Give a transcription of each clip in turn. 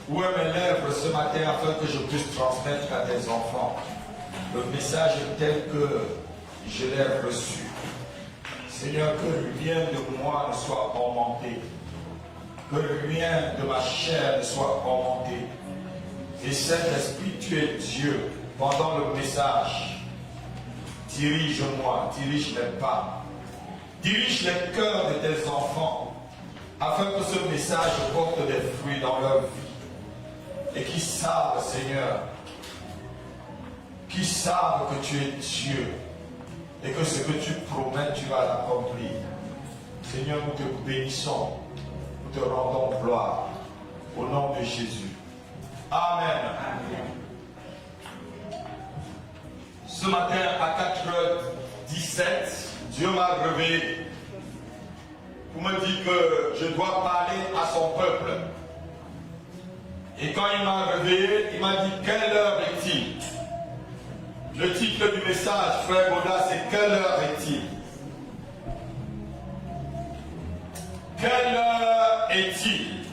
Où est mes lèvres ce matin afin que je puisse transmettre à tes enfants le message tel que je l'ai reçu. Seigneur, que rien de moi ne soit augmenté, que rien de ma chair ne soit augmenté. Et Saint-Esprit, tu es Dieu. Pendant le message, dirige-moi, dirige les pas, dirige les cœurs de tes enfants, afin que ce message porte des fruits dans leur vie. Et qui savent, Seigneur, qui savent que tu es Dieu et que ce que tu promets, tu vas l'accomplir. Seigneur, nous te bénissons, nous te rendons gloire au nom de Jésus. Amen. Amen. Ce matin à 4h17, Dieu m'a réveillé pour me dire que je dois parler à son peuple. Et quand il m'a réveillé, il m'a dit « Quelle heure est-il » Le titre du message, frère Goda, c'est « Quelle heure est-il » Quelle heure est-il?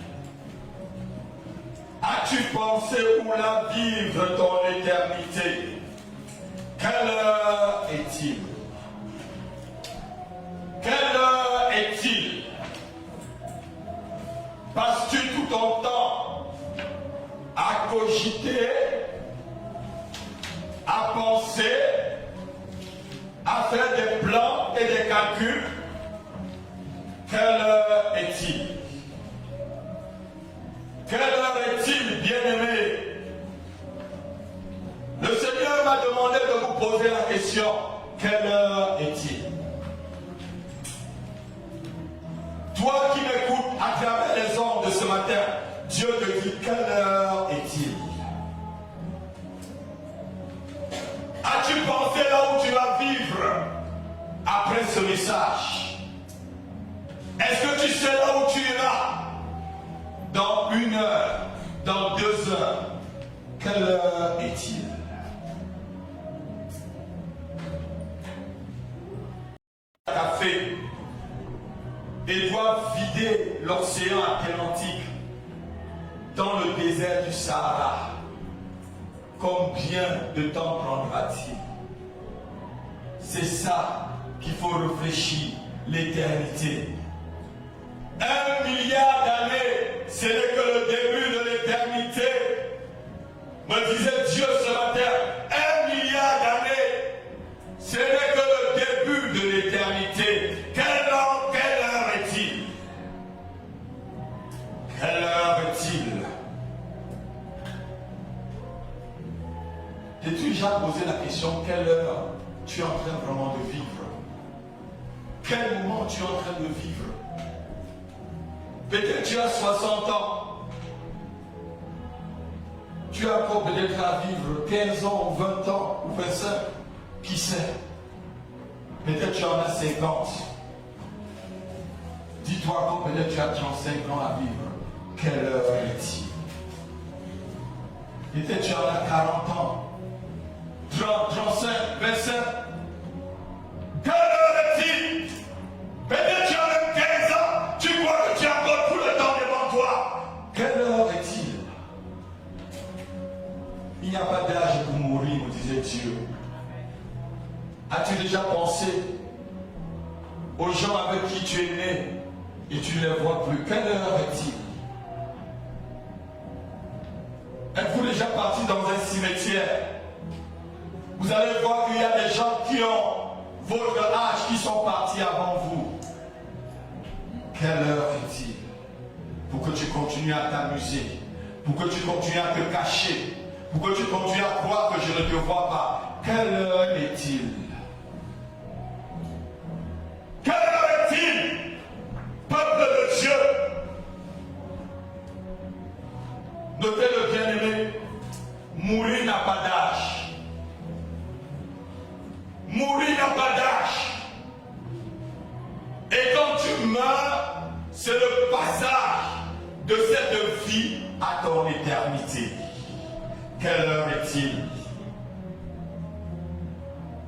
As-tu pensé où la vivre ton éternité? Quelle heure est-il? Quelle heure est-il? Passes-tu tout ton temps à cogiter, à penser, à faire des plans et des calculs? Quelle heure est-il? Quelle heure est-il, bien-aimé? Le Seigneur m'a demandé de vous poser la question, quelle heure est-il? Toi qui m'écoutes à travers les ondes de ce matin, Dieu te dit, quelle heure est-il? As-tu pensé là où tu vas vivre après ce message? Est-ce que tu sais là où tu iras? Dans 1 heure, dans 2 heures, quelle heure est-il? Café et doivent vider l'océan Atlantique dans le désert du Sahara. Combien de temps prendra-t-il? C'est ça qu'il faut réfléchir, l'éternité. 1 milliard d'années, ce n'est que le début de l'éternité. Me disait Dieu ce matin, 1 milliard d'années, ce n'est que le début de l'éternité. Quelle heure est-il? Quelle heure est-il? T'es-tu déjà posé la question, quelle heure tu es en train vraiment de vivre? Quel moment tu es en train de vivre? Peut-être tu as 60 ans. Tu as encore peut-être à vivre 15 ans ou 20 ans ou 25. Qui sait? Peut-être tu en as 50. Dis-toi encore peut-être tu as 35 ans à vivre. Quelle heure est-il? Peut-être tu en as 40 ans. 30, 35, 25. Quelle heure est-il? Peut-être tu as même 15 ans. Tu crois que tu as encore tout le temps devant toi. Quelle heure est-il? Il n'y a pas d'âge pour mourir, me disait Dieu. As-tu déjà pensé aux gens avec qui tu es né et tu ne les vois plus? Quelle heure est-il? Êtes-vous déjà parti dans un cimetière? Vous allez voir qu'il y a des gens qui ont votre âge qui sont partis avant vous. Quelle heure est-il? Pour que tu continues à t'amuser, pour que tu continues à te cacher, pour que tu continues à croire que je ne te vois pas. Quelle heure est-il? Quelle heure est-il? Peuple de Dieu, notez-le bien-aimé, mourir n'a pas d'âge. Mourir n'a pas d'âge. Et quand tu meurs, c'est le passage de cette vie à ton éternité. Quelle heure est-il?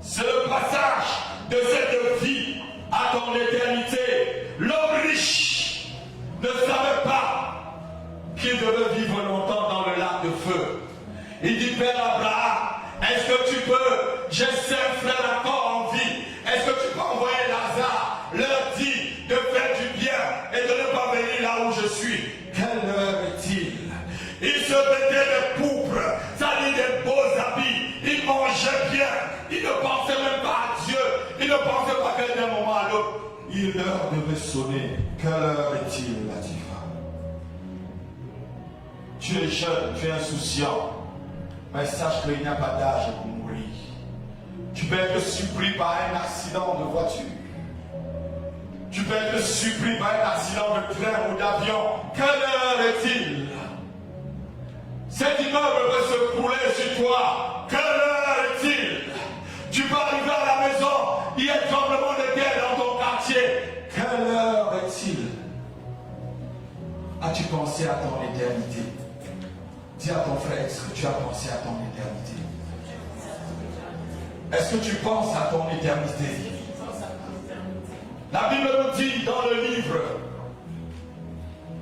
C'est le passage de cette vie à ton éternité. L'homme riche ne savait pas qu'il devait vivre vivre longtemps dans le lac de feu. Il dit, Père Abraham, est-ce que tu peux, j'ai 5 frères encore en vie, est-ce que tu peux envoyer Lazare, leur dire de faire du bien et de ne pas venir là où je suis? Quelle heure est-il? Il se mettait des pourpres, c'est-à-dire des beaux habits, il mangeait bien, il ne pensait même pas à Dieu, il ne pensait pas que d'un moment à l'autre, il leur devait sonner. Quelle heure est-il, Latifa? Tu es jeune, tu es insouciant, mais sache qu'il n'y a pas d'âge pour mourir. Tu peux être surpris par un accident de voiture. Tu peux être surpris par un accident de train ou d'avion. Quelle heure est-il? Cet immeuble peut se couler sur toi. Quelle heure est-il? Tu peux arriver à la maison, il y a un tremblement de terre dans ton quartier. Quelle heure est-il? As-tu pensé à ton éternité? Dis à ton frère, est-ce que tu as pensé à ton éternité? Est-ce que tu penses à ton éternité? La Bible nous dit dans le livre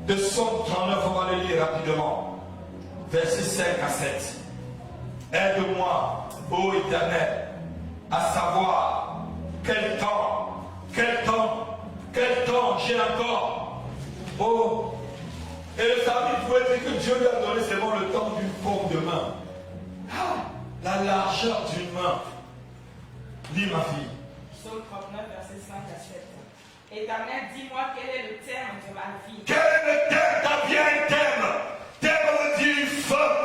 de Psaume 39, on va le lire rapidement, versets 5 à 7. Aide-moi, ô Éternel, à savoir quel temps j'ai encore. Oh, et le samedi, il faut dire que Dieu lui a donné seulement le temps d'une paume de main. Ah, la largeur d'une main. Lis ma fille. Psaume 39, versets 5 à 7. Éternel, dis-moi quel est le thème de ma vie. Quel est le thème? T'as bien un thème. Thème veut dire une femme.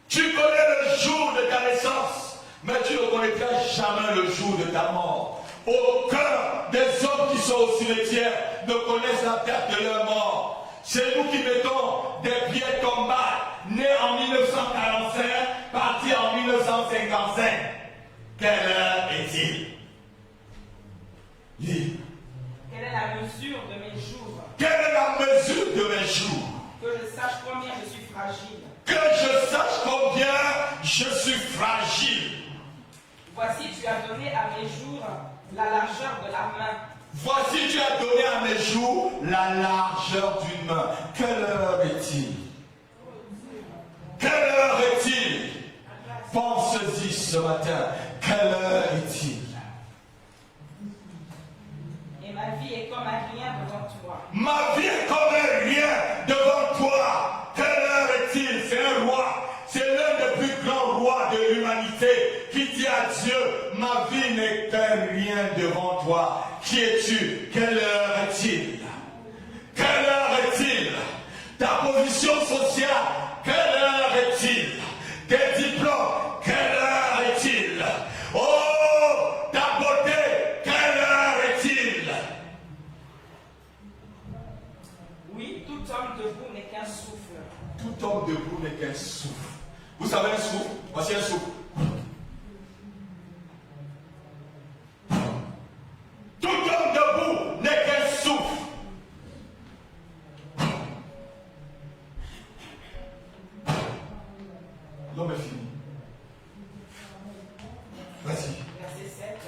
Tu connais le jour de ta naissance, mais tu ne connaîtras jamais le jour de ta mort. Aucun des hommes qui sont au cimetière ne connaissent la date de leur mort. C'est nous qui mettons des pieds tombales, nés en 1945, partis en 1955. Quelle heure est-il? Lis. Quelle est la mesure de mes jours? Quelle est la mesure de mes jours? Que je sache combien je suis fragile. Que je sache combien je suis fragile. Voici, tu as donné à mes jours la largeur de la main. Voici, tu as donné à mes jours la largeur d'une main. Quelle heure est-il? Quelle heure est-il? Pense-y ce matin. Quelle heure est-il? Et ma vie est comme un rien devant toi. Ma vie est comme un rien devant toi. Quelle heure est-il? C'est un roi. C'est l'un des plus grands rois de l'humanité qui dit à Dieu, ma vie n'est qu'un rien devant toi. Qui es-tu? Quelle heure est-il? Quelle heure est-il? Ta position sociale, quelle heure est-il? Tes diplômes, quelle heure est-il? Oh, ta beauté, quelle heure est-il? Oui, tout homme debout n'est qu'un souffle. Tout homme debout n'est qu'un souffle. Vous savez un souffle? Voici un souffle. Tout homme debout n'est qu'un souffle. L'homme est fini. Vas-y. Verset 7.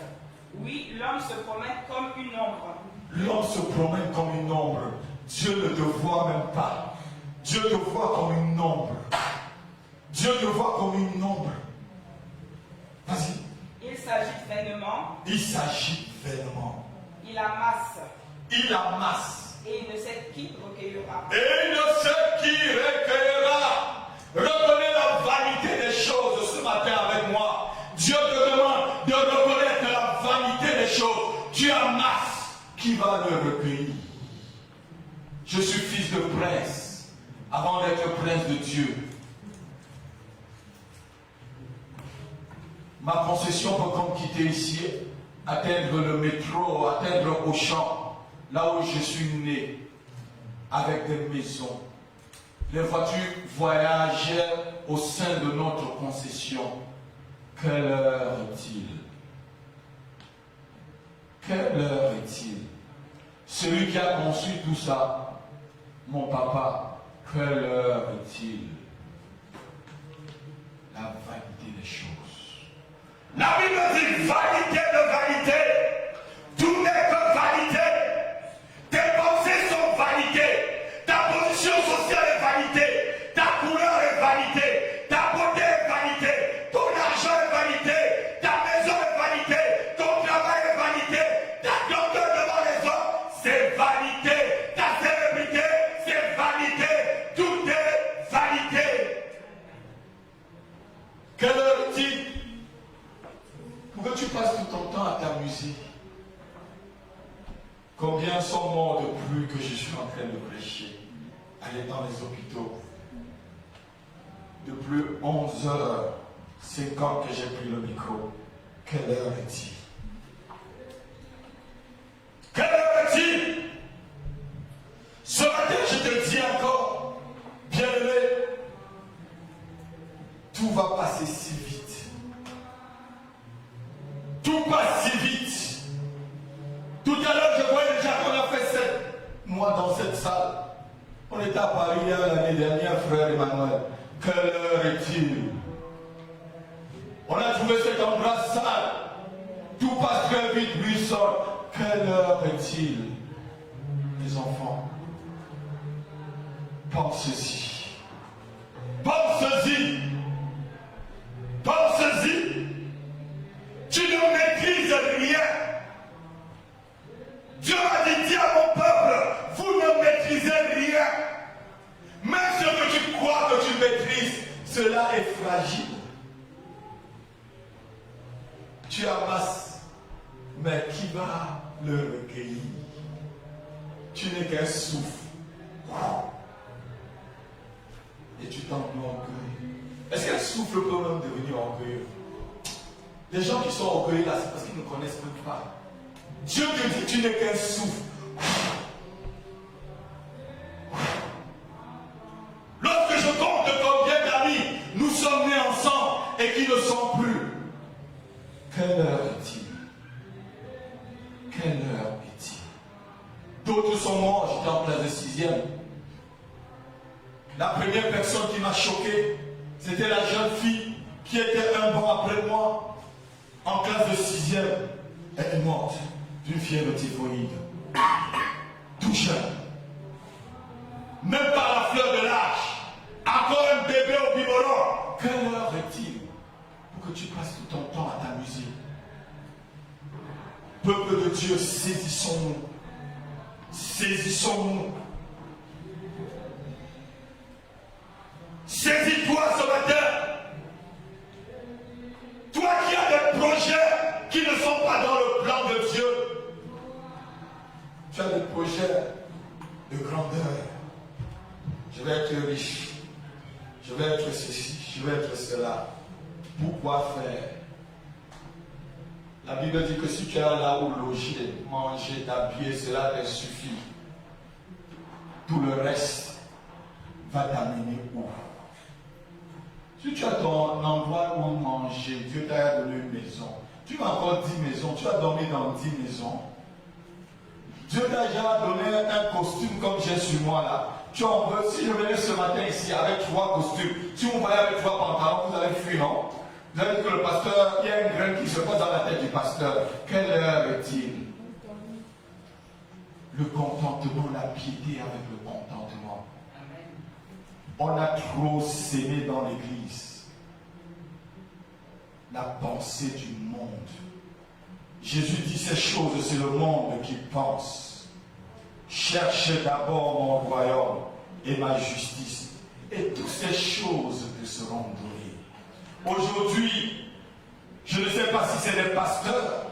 Oui, l'homme se promène comme une ombre. L'homme se promène comme une ombre. Dieu ne te voit même pas. Dieu te voit comme une ombre. Dieu te voit comme une ombre. Vas-y. Il s'agite vainement. Il s'agit vainement. Il amasse. Il amasse. Et il ne sait qui recueillera. Et il ne sait qui recueillera. Reconnais la vanité des choses ce matin avec moi. Dieu te demande de reconnaître la vanité des choses. Tu amasses. Qui va le recueillir? Je suis fils de prince avant d'être prince de Dieu. Ma concession peut comme quitter ici, atteindre le métro, atteindre Auchan, là où je suis né, avec des maisons. Les voitures voyageaient au sein de notre concession. Quelle heure est-il? Quelle heure est-il? Celui qui a construit tout ça, mon papa, quelle heure est-il? La vanité des choses. La Bible dit vanité de vanité. Tout n'est que vanité. Tes pensées sont vanité. Ta position sociale est vanité. moment de pluie que je suis en train de prêcher, aller dans les hôpitaux. Depuis 11h50 que j'ai pris le micro. Quelle heure est-il? Quelle heure est-il? Ce matin, je te dis encore, bien-aimé, tout va passer si vite. Tout passe si vite. Tout à l'heure, je voyais déjà qu'on a fait 7 mois dans cette salle. On était à Paris l'année dernière, frère Emmanuel. Quelle heure est-il? On a trouvé cet endroit sale. Tout passe très vite, lui sort. Quelle heure est-il? Les enfants, pensez-y. Pensez-y. Pensez-y. Tu ne maîtrises rien. Dieu a dit, dis à mon peuple, vous ne maîtrisez rien. Même ce que tu crois que tu maîtrises, cela est fragile. Tu amasses, mais qui va le recueillir? Tu n'es qu'un souffle. Et tu t'en orgueilles. Est-ce qu'un souffle peut même devenir orgueilleux? Les gens qui sont orgueilleux là, c'est parce qu'ils ne connaissent même pas. Dieu te dit, tu n'es qu'un souffle. Lorsque je compte combien d'amis nous sommes nés ensemble et qui ne sont plus, quelle heure est-il? Quelle heure est-il? D'autres sont morts, j'étais en classe de 6e. La première personne qui m'a choqué, c'était la jeune fille qui était un bon après moi, en classe de 6e. Elle est morte d'une fièvre typhoïde. Tout jeune. Même pas la fleur de l'âge. Encore un bébé au biberon. Quelle heure est-il pour que tu passes tout ton temps à t'amuser? Peuple de Dieu, saisissons-nous. Saisissons-nous. Saisis-toi ce matin. Toi qui as des projets qui ne sont pas dans le plan de Dieu. Tu as des projets de grandeur. Je vais être riche. Je vais être ceci. Je vais être cela. Pourquoi faire? La Bible dit que si tu as là où loger, manger, t'habiller, cela te suffit. Tout le reste va t'amener où? Si tu as ton endroit où manger, Dieu t'a donné une maison. Tu as encore 10 maisons, tu as dormi dans 10 maisons. Dieu t'a déjà donné un costume comme j'ai sur moi là. Tu en veux, si je venais ce matin ici avec 3 costumes, si vous voyez avec 3 pantalons, vous allez fuir, non? Vous allez dire que le pasteur, il y a une graine qui se passe dans la tête du pasteur. Quelle heure est-il? Le contentement, la piété avec le contentement. On a trop sémé dans l'église la pensée du monde. Jésus dit ces choses, c'est le monde qui pense. Cherchez d'abord mon royaume et ma justice, et toutes ces choses te seront données. Aujourd'hui, je ne sais pas si c'est les pasteurs,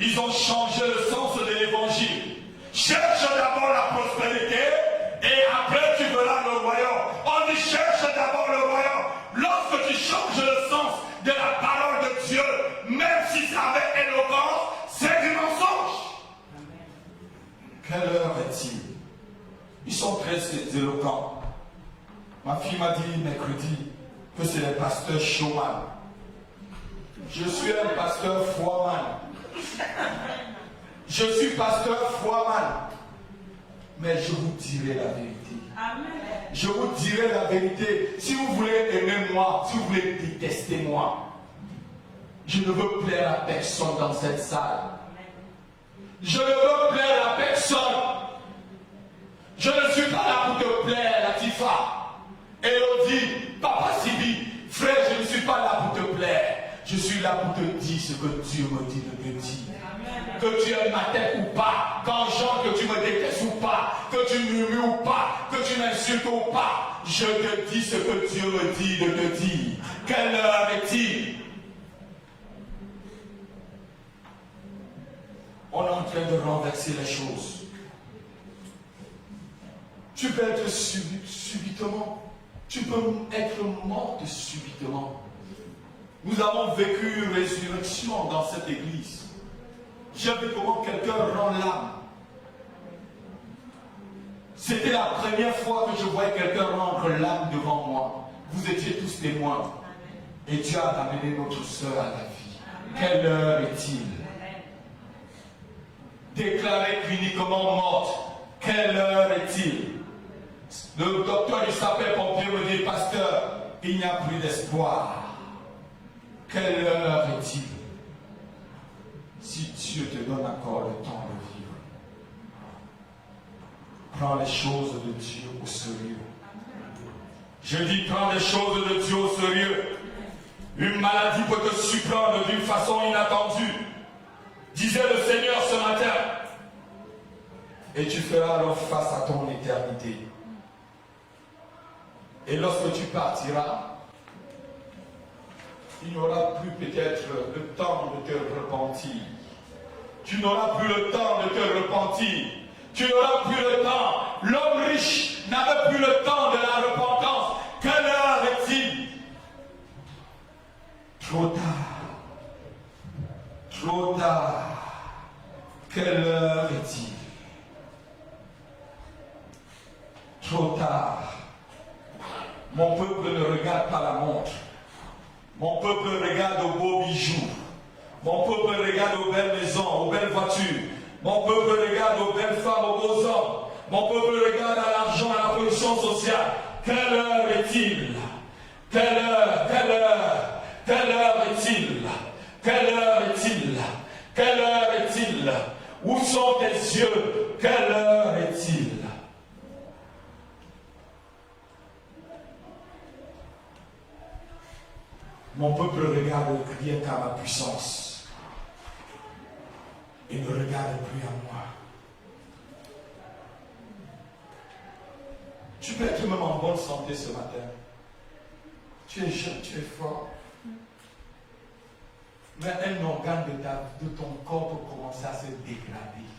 ils ont changé le sens de l'évangile. Cherche d'abord la prospérité, et après tu verras le royaume. On dit cherche d'abord le royaume. Lorsque tu changes le sens de la parole de Dieu, même si ça avait éloquence, c'est du mensonge. Quelle heure est-il? Ils sont très éloquents. Ma fille m'a dit mercredi que c'est les pasteurs showman. Je suis un pasteur foirman. Je suis pasteur foirman. Mais je vous dirai la vérité. Amen. Je vous dirai la vérité. Si vous voulez aimer moi, si vous voulez détester moi, je ne veux plaire à personne dans cette salle. Je ne veux plaire à personne. Je ne suis pas là pour te plaire, Latifa, Elodie, Papa Sibi. Frère, je ne suis pas là pour te plaire. Je suis là pour te dire ce que Dieu me dit de te dire. Que tu aimes ma tête ou pas, quand j'entends que tu me détestes ou pas, que tu murmures ou pas, que tu m'insultes ou pas, je te dis ce que Dieu me dit de te dire. Quelle heure est-il? On est en train de renverser les choses. Tu peux être subitement. Tu peux être morte subitement. Nous avons vécu une résurrection dans cette église. J'ai vu comment quelqu'un rend l'âme. C'était la première fois que je voyais quelqu'un rendre l'âme devant moi. Vous étiez tous témoins. Et Dieu a amené notre sœur à la vie. Quelle heure est-il? Déclarée cliniquement morte. Quelle heure est-il? Le docteur du sapeur-pompier me dit, pasteur, il n'y a plus d'espoir. Quelle heure est-il? Si Dieu te donne encore le temps de vivre, prends les choses de Dieu au sérieux. Je dis, prends les choses de Dieu au sérieux. Une maladie peut te surprendre d'une façon inattendue. Disait le Seigneur ce matin. Et tu feras alors face à ton éternité. Et lorsque tu partiras, il n'y aura plus peut-être le temps de te repentir. Tu n'auras plus le temps de te repentir. Tu n'auras plus le temps. L'homme riche n'avait plus le temps de la repentance. Quelle heure est-il? Trop tard. Trop tard. Quelle heure est-il? Trop tard. Mon peuple ne regarde pas la montre. Mon peuple regarde aux beaux bijoux. Mon peuple regarde aux belles maisons, aux belles voitures. Mon peuple regarde aux belles femmes, aux beaux hommes. Mon peuple regarde à l'argent, à la position sociale. Quelle heure est-il? Quelle heure? Quelle heure? Quelle heure est-il? Quelle heure est-il? Quelle heure est-il? Où sont tes yeux? Quelle heure est-il? Mon peuple regarde rien qu'à ma puissance et ne regarde plus à moi. Tu peux être même en bonne santé ce matin. Tu es jeune, tu es fort. Mais un organe de ton corps peut commencer à se dégrader.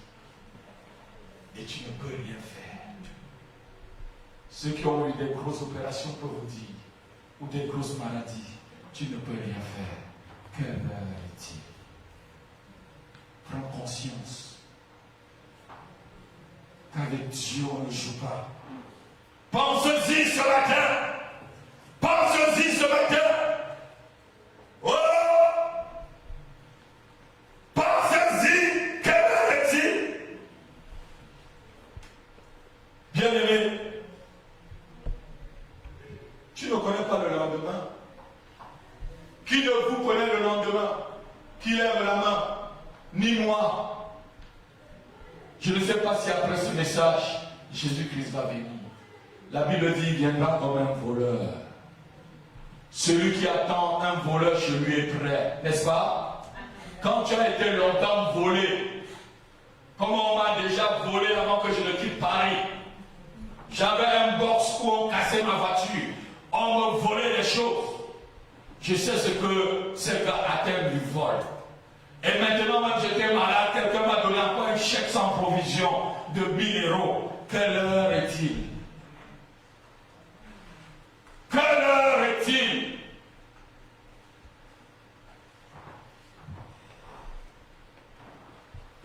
Et tu ne peux rien faire. Ceux qui ont eu des grosses opérations peuvent vous dire, ou des grosses maladies, tu ne peux rien faire. Quelle heure est-il? Prends conscience qu'avec Dieu on ne joue pas. Pense-y ce matin. Pense-y ce matin. Oh! Pensez-y. Quelle heure est-il? Bien-aimé, tu ne connais pas le lendemain. Qui de vous connaît le lendemain? Qui lève la main? Ni moi. Je ne sais pas si après ce message, Jésus-Christ va venir. La Bible dit, il viendra comme un voleur. Celui qui attend un voleur chez lui est prêt, n'est-ce pas? Quand tu as été longtemps volé, comme on m'a déjà volé avant que je ne quitte Paris, j'avais un box où on cassait ma voiture, on me volait des choses. Je sais ce que c'est qu'à terme du vol. Et maintenant, même j'étais malade, quelqu'un m'a donné encore un chèque sans provision de 1000 euros. Quelle heure est-il? Quelle heure est-il?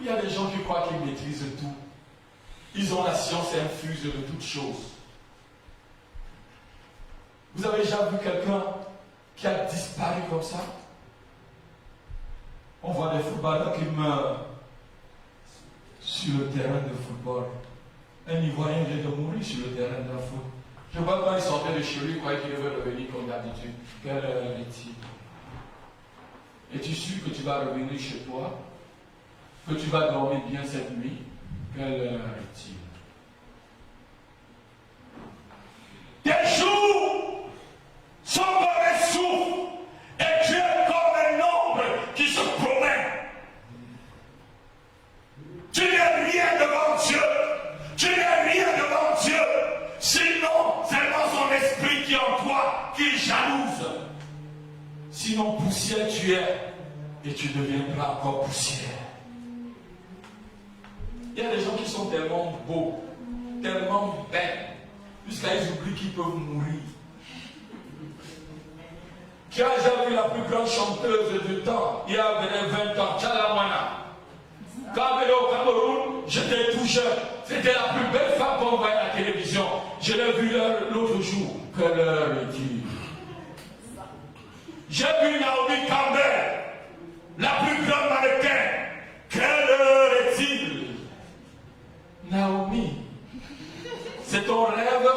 Il y a des gens qui croient qu'ils maîtrisent tout. Ils ont la science infuse de toutes choses. Vous avez déjà vu quelqu'un qui a disparu comme ça? On voit des footballeurs qui meurent sur le terrain de football. Un Ivoirien vient de mourir sur le terrain de foot. Je vois quand il sortait de chez lui, il croyait qu'il devait revenir comme d'habitude. Quelle heure est-il? Es-tu sûr que tu vas revenir chez toi? Que tu vas dormir bien cette nuit? Quelle heure est-il? Tes jours sont comme un souffle et tu es comme un ombre qui se promène. Tu n'es rien devant Dieu. Tu n'es rien devant Dieu. Sinon, c'est dans son esprit qui est en toi, qui est jalouse. Sinon, poussière tu es et tu deviendras encore poussière. Il y a des gens qui sont tellement beaux tellement belles, jusqu'à ils oublient qu'ils peuvent mourir. Qui a déjà vu la plus grande chanteuse du temps, il y a 20 ans, Tchalamwana. Quand elle est au Cameroun, j'étais tout jeune. C'était la plus belle femme qu'on voyait à la télévision. Je l'ai vue l'autre jour. Quelle heure est-il? J'ai vu Naomi Campbell, la plus grande mannequin. Quelle heure est-il? Naomi, c'est ton rêve?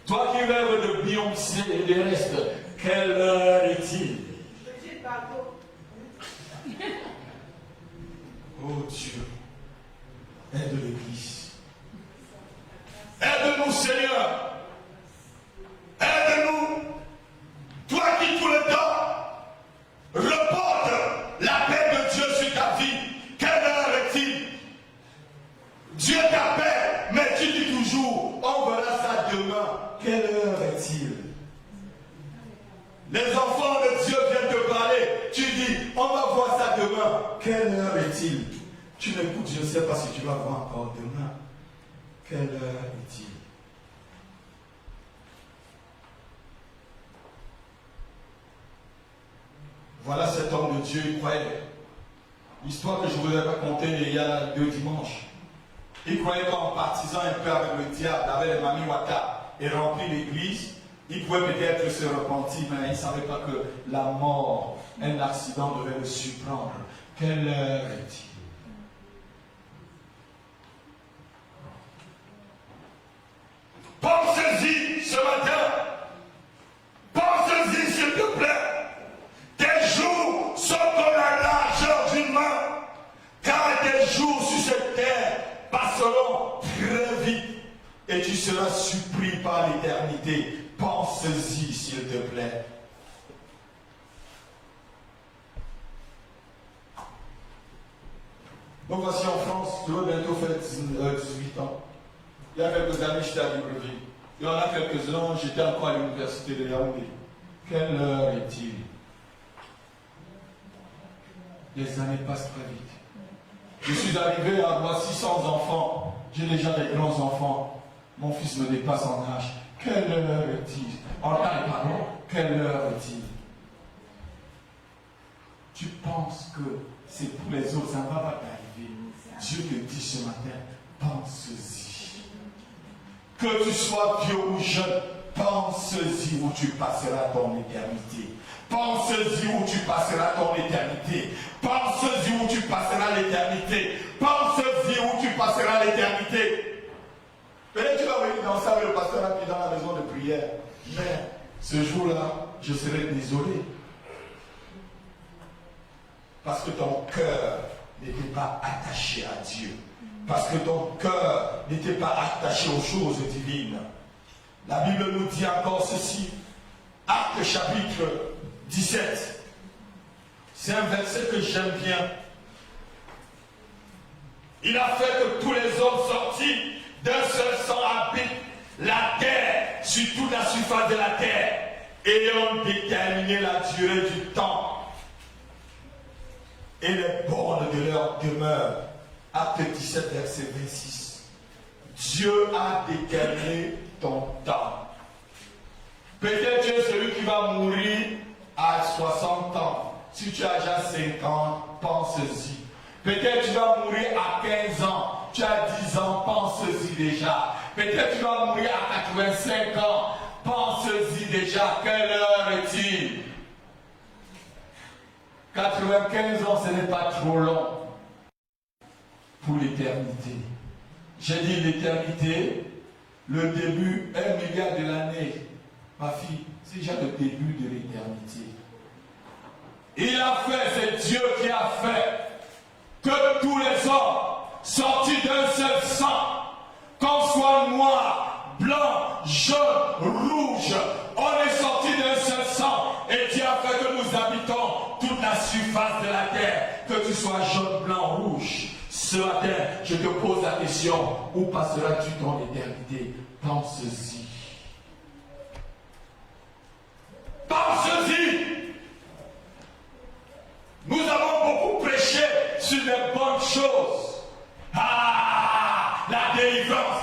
Toi qui rêves de Beyoncé et des restes, quelle heure est-il? Oh Dieu, aide l'Église. Aide-nous, Seigneur. Aide-nous. Toi qui tout le temps reporte la paix de Dieu sur ta vie. Quelle heure est-il? Dieu t'appelle, mais tu dis toujours, on verra ça demain. Quelle heure est-il? Les enfants de Dieu viennent te parler. Tu dis, on va voir ça demain. Quelle heure est-il? Tu m'écoutes, je ne sais pas si tu vas voir encore demain. Quelle heure est-il? Voilà cet homme de Dieu, il croyait. L'histoire que je vous ai racontée il y a 2 dimanches. Il croyait qu'en partisant un peu avec le diable, avec les Mami Wata et rempli l'église, il pouvait peut-être se repentir, mais il ne savait pas que la mort, un accident devait le surprendre. Quelle heure est-il? Pensez-y ce matin. Pensez-y s'il te plaît. Tes jours sont comme la largeur d'une main. Car tes jours sur cette terre passeront très vite. Et tu seras surpris par l'éternité. Pense-y s'il te plaît. Donc voici en France, je vais bientôt faire 18 ans. Il y a quelques années, j'étais à Libreville. Il y en a quelques-uns, j'étais encore à l'université de Yaoundé. Quelle heure est-il? Les années passent très vite. Je suis arrivé à avoir 600 enfants. J'ai déjà des grands-enfants. Mon fils me dépasse en âge. Quelle heure est-il? En taille, pardon. Quelle heure est-il? Tu penses que c'est pour les autres, ça ne va pas t'arriver. Dieu te dit ce matin, pense-y. Que tu sois vieux ou jeune, pense-y où tu passeras ton éternité. Pense-y où tu passeras ton éternité. Pense-y où tu passeras l'éternité. Pense-y où tu passeras l'éternité. Peut-être tu vas venir dans ça avec le pasteur rapide dans la maison de prière. Mais ce jour-là, je serai désolé. Parce que ton cœur n'était pas attaché à Dieu. Parce que ton cœur n'était pas attaché aux choses divines. La Bible nous dit encore ceci. Actes chapitre 17. C'est un verset que j'aime bien. Il a fait que tous les hommes sortis d'un seul sang habitent la terre, sur toute la surface de la terre, ayant déterminé la durée du temps et les bornes de leur demeure. Acte 17, verset 26. Dieu a déterminé ton temps. Peut-être tu es celui qui va mourir à 60 ans. Si tu as déjà 5 ans, pense-y. Peut-être tu vas mourir à 15 ans. Tu as 10 ans, pense-y déjà. Peut-être tu vas mourir à 85 ans. Pense-y déjà. Quelle heure est-il? 95 ans, ce n'est pas trop long pour l'éternité. J'ai dit l'éternité, le début, 1 milliard de l'année. Ma fille, c'est déjà le début de l'éternité. Il a fait, c'est Dieu qui a fait que tous les hommes sortis d'un seul sang, qu'on soit noir, blanc, jaune, rouge, on est sortis d'un seul sang et Dieu a fait que nous habitons toute la surface de la terre, que tu sois jaune, blanc, rouge. Ce matin, je te pose la question, où passeras-tu ton éternité? Pense-y. Pense-y. Nous avons beaucoup prêché sur les bonnes choses. Ah, la délivrance,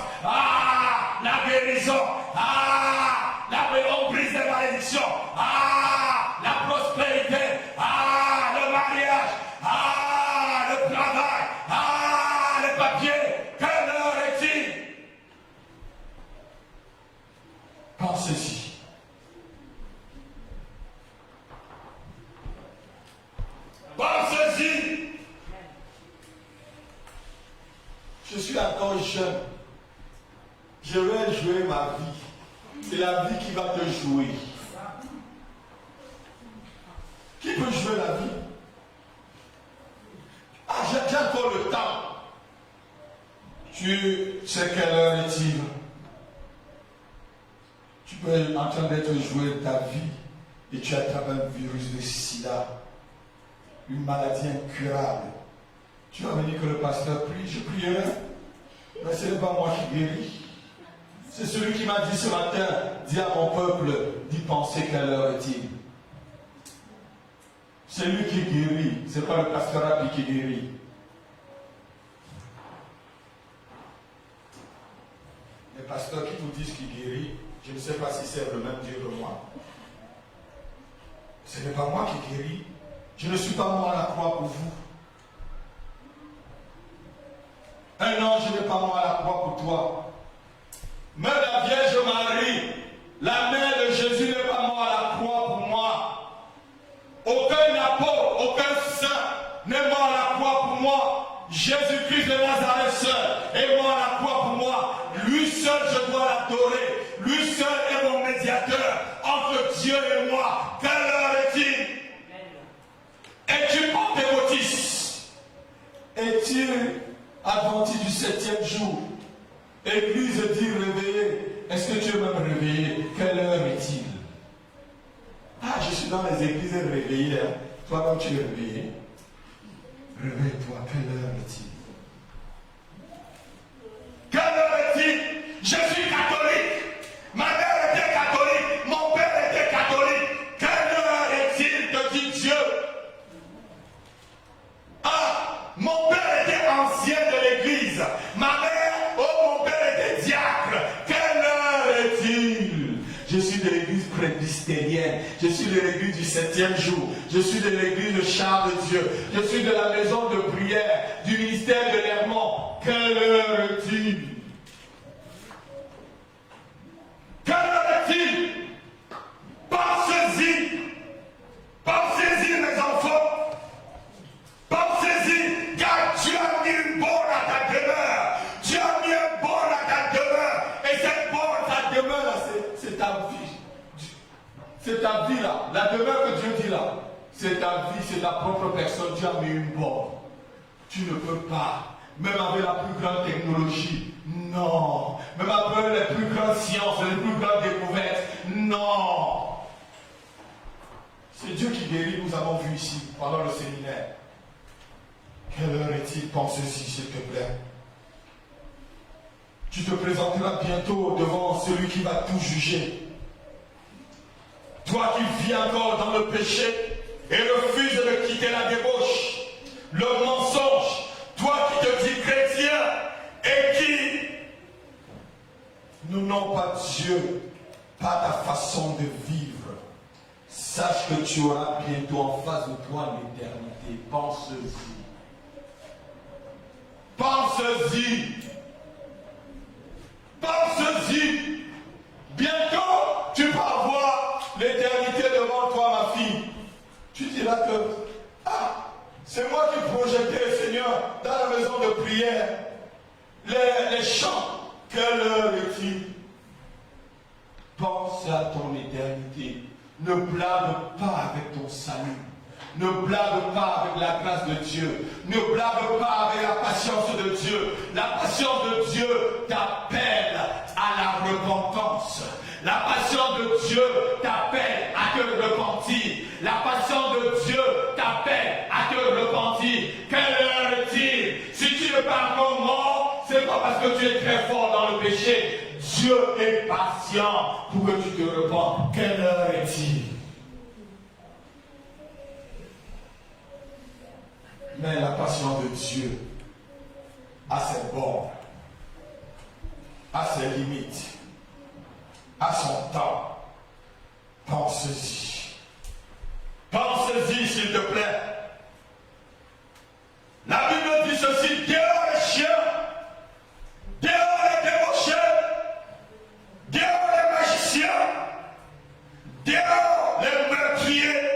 te jouer? Qui peut jouer la vie? Ah, j'ai encore le temps. Tu sais quelle heure est-il? Tu peux être en train d'être joué ta vie et tu attrapes un virus de sida, une maladie incurable. Tu vas venir que le pasteur prie, je prierai. Mais ce n'est pas moi qui guéris. C'est celui qui m'a dit ce matin, dis à mon peuple d'y penser quelle heure est-il. C'est lui qui guérit, ce n'est pas le pasteur Rabbi qui guérit. Les pasteurs qui vous disent qu'il guérit, je ne sais pas si c'est le même Dieu que moi. Ce n'est pas moi qui guéris. Je ne suis pas mort à la croix pour vous. Un ange n'est pas mort à la croix pour toi. Même la Vierge Marie, la mère de Jésus n'est pas mort à la croix pour moi. Aucun apôtre, aucun saint n'est mort à la croix pour moi. Jésus-Christ de Nazareth seul est mort à la croix pour moi. Lui seul, je dois l'adorer. Lui seul est mon médiateur entre Dieu et moi. Quelle heure est-il? Es-tu pentecôtiste? Es-tu adventiste du 7e jour? Église dit réveillé. Est-ce que tu es même réveillé? Quelle heure est-il? Ah, je suis dans les églises réveillées. Hein. Toi-même, tu es réveillé. Réveille-toi. Quelle heure est-il? Quelle heure est-il? Je suis catholique. Ma mère était catholique. Mon père était catholique. Quelle heure est-il, te dit Dieu? Ah, mon père était ancien de l'église. Ma mère, oh, mon père était diacre. Quelle heure est-il? Je suis de l'église presbytérienne. Je suis de l'église du 7e jour. Je suis de l'église de Charles de Dieu. Je suis de la maison de prière, du ministère de l'Hermont. Quelle heure est-il? Quelle heure est-il? Pensez-y. Pensez-y, mes enfants. Pensez-y, car Dieu a mis une borne à ta demeure. Dieu a mis une borne à ta demeure. Et cette borne, ta demeure, là, c'est ta vie. C'est ta vie, là. La demeure que Dieu dit, là, c'est ta vie, c'est ta propre personne. Dieu a mis une borne. Tu ne peux pas, même avec la plus grande technologie, non. Même avec les plus grandes sciences, les plus grandes découvertes, non. C'est Dieu qui guérit, nous avons vu ici, pendant le séminaire. Quelle heure est-il? Pense-y, s'il te plaît. Tu te présenteras bientôt devant celui qui va tout juger. Toi qui vis encore dans le péché et refuses de quitter la débauche, le mensonge, toi qui te dis chrétien et qui n'ont pas Dieu, pas ta façon de vivre, sache que tu auras bientôt en face de toi l'éternité. Pense-y. Pense-y. Pense-y. Bientôt, tu vas avoir l'éternité devant toi, ma fille. Tu diras que, ah, c'est moi qui projetais, Seigneur, dans la maison de prière, les chants. Quelle heure est-il? Pense à ton éternité. Ne blâme pas avec ton salut. Ne blâme pas avec la grâce de Dieu. Ne blâme pas avec la patience de Dieu. La patience de Dieu t'appelle à la repentance. La patience de Dieu t'appelle à te repentir. La patience de Dieu t'appelle à te repentir. Quelle heure est-il? Si tu ne parles pas mort, c'est pas parce que tu es très fort dans le péché. Dieu est patient pour que tu te repentes. Quelle heure est-il? Mais la patience de Dieu a ses bornes, a ses limites, a son temps. Pense-y. Pense-y, s'il te plaît. La Bible dit ceci: dehors les chiens, dehors les débauchés, dehors les magiciens, dehors les meurtriers,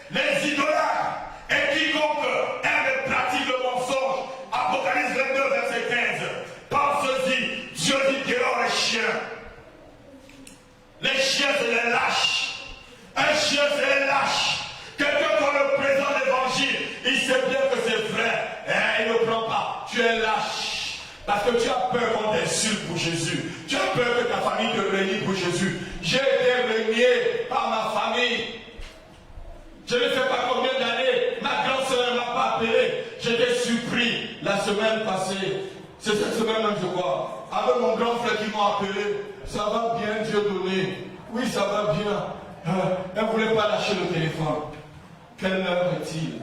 les idolâtres, et quiconque aime et pratique le mensonge. Apocalypse 22, verset 15. Pense-y, Dieu dit dehors les chiens. Les chiens, c'est les lâches. par ma famille. Je ne sais pas combien d'années, ma grande sœur ne m'a pas appelé. J'étais surpris la semaine passée. C'est cette semaine même, je crois. Avec mon grand frère qui m'a appelé. Ça va bien, Dieu donné. Oui, ça va bien. Elle ne voulait pas lâcher le téléphone. Quelle heure est-il?